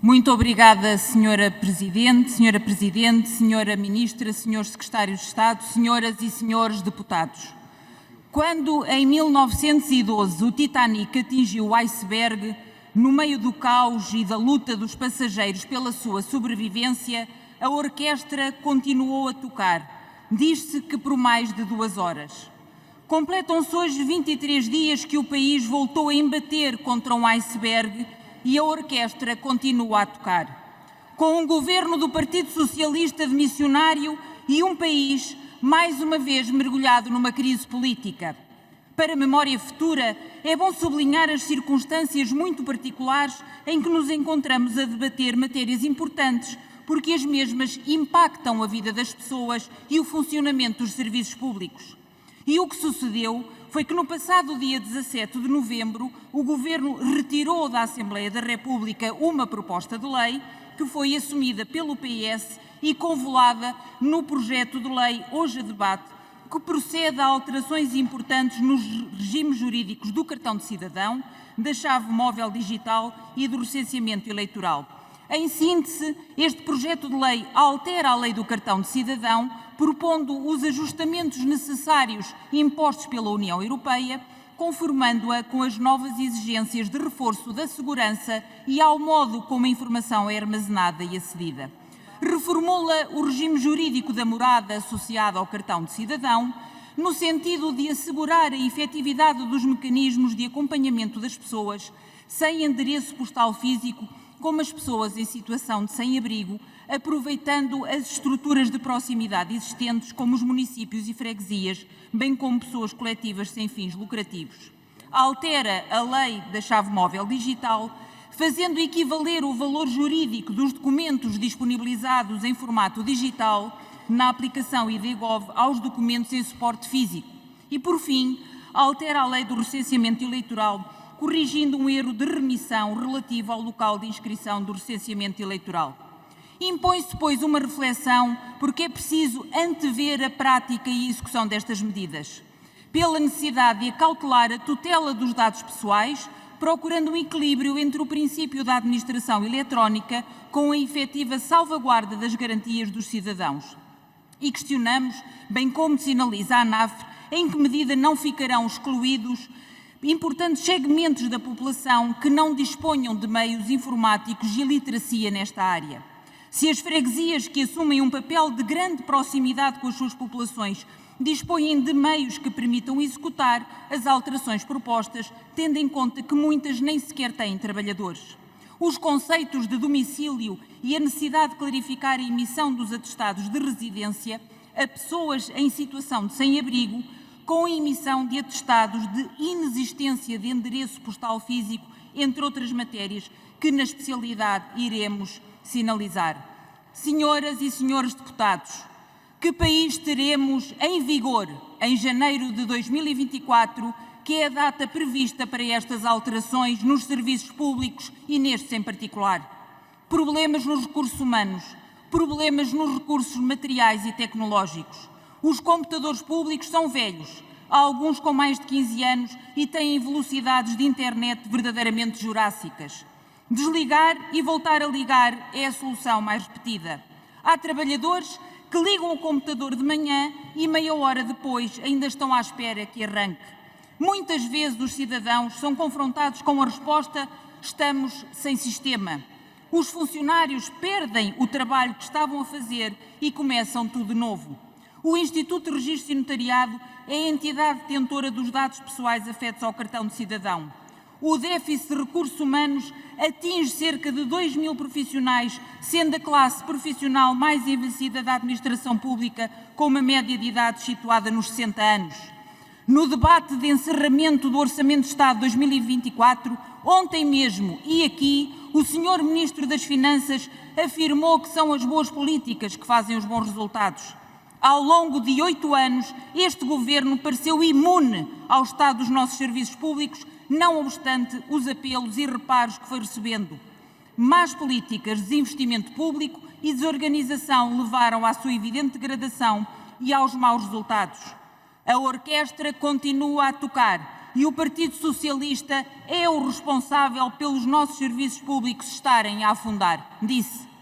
Muito obrigada, Senhora Presidente, Senhora Ministra, Senhores Secretários de Estado, Senhoras e Senhores Deputados. Quando, em 1912, o Titanic atingiu o iceberg, no meio do caos e da luta dos passageiros pela sua sobrevivência, a orquestra continuou a tocar. Diz-se que por mais de 2 horas. Completam-se hoje 23 dias que o país voltou a embater contra um iceberg e a orquestra continua a tocar. Com um governo do Partido Socialista demissionário e um país, mais uma vez, mergulhado numa crise política. Para a memória futura, é bom sublinhar as circunstâncias muito particulares em que nos encontramos a debater matérias importantes, porque as mesmas impactam a vida das pessoas e o funcionamento dos serviços públicos. E o que sucedeu foi que no passado dia 17 de novembro, o Governo retirou da Assembleia da República uma proposta de lei que foi assumida pelo PS e convolada no projeto de lei hoje a debate, que procede a alterações importantes nos regimes jurídicos do cartão de cidadão, da chave móvel digital e do recenseamento eleitoral. Em síntese, este projeto de lei altera a lei do cartão de cidadão, propondo os ajustamentos necessários impostos pela União Europeia, conformando-a com as novas exigências de reforço da segurança e ao modo como a informação é armazenada e acedida. Reformula o regime jurídico da morada associada ao cartão de cidadão, no sentido de assegurar a efetividade dos mecanismos de acompanhamento das pessoas sem endereço postal físico, como as pessoas em situação de sem-abrigo, aproveitando as estruturas de proximidade existentes, como os municípios e freguesias, bem como pessoas coletivas sem fins lucrativos. Altera a lei da chave móvel digital, fazendo equivaler o valor jurídico dos documentos disponibilizados em formato digital na aplicação ID.gov aos documentos em suporte físico. E, por fim, altera a lei do recenseamento eleitoral, corrigindo um erro de remissão relativo ao local de inscrição do recenseamento eleitoral. Impõe-se, pois, uma reflexão, porque é preciso antever a prática e a execução destas medidas, pela necessidade de acautelar a tutela dos dados pessoais, procurando um equilíbrio entre o princípio da administração eletrónica com a efetiva salvaguarda das garantias dos cidadãos. E questionamos, bem como sinaliza a ANAVFRE, em que medida não ficarão excluídos importantes segmentos da população que não disponham de meios informáticos e literacia nesta área. Se as freguesias que assumem um papel de grande proximidade com as suas populações dispõem de meios que permitam executar as alterações propostas, tendo em conta que muitas nem sequer têm trabalhadores. Os conceitos de domicílio e a necessidade de clarificar a emissão dos atestados de residência a pessoas em situação de sem-abrigo, com a emissão de atestados de inexistência de endereço postal físico, entre outras matérias que na especialidade iremos sinalizar. Senhoras e senhores deputados, que país teremos em vigor em janeiro de 2024, que é a data prevista para estas alterações nos serviços públicos e nestes em particular? Problemas nos recursos humanos, problemas nos recursos materiais e tecnológicos. Os computadores públicos são velhos, alguns com mais de 15 anos e têm velocidades de internet verdadeiramente jurássicas. Desligar e voltar a ligar é a solução mais repetida. Há trabalhadores que ligam o computador de manhã e meia hora depois ainda estão à espera que arranque. Muitas vezes os cidadãos são confrontados com a resposta: estamos sem sistema. Os funcionários perdem o trabalho que estavam a fazer e começam tudo de novo. O Instituto de Registro e Notariado é a entidade detentora dos dados pessoais afetos ao cartão de cidadão. O déficit de recursos humanos atinge cerca de 2.000 profissionais, sendo a classe profissional mais envelhecida da administração pública, com uma média de idade situada nos 60 anos. No debate de encerramento do Orçamento de Estado 2024, ontem mesmo e aqui, o Sr. Ministro das Finanças afirmou que são as boas políticas que fazem os bons resultados. Ao longo de 8 anos, este Governo pareceu imune ao estado dos nossos serviços públicos, não obstante os apelos e reparos que foi recebendo. Más políticas de desinvestimento público e desorganização levaram à sua evidente degradação e aos maus resultados. A orquestra continua a tocar e o Partido Socialista é o responsável pelos nossos serviços públicos estarem a afundar. Disse.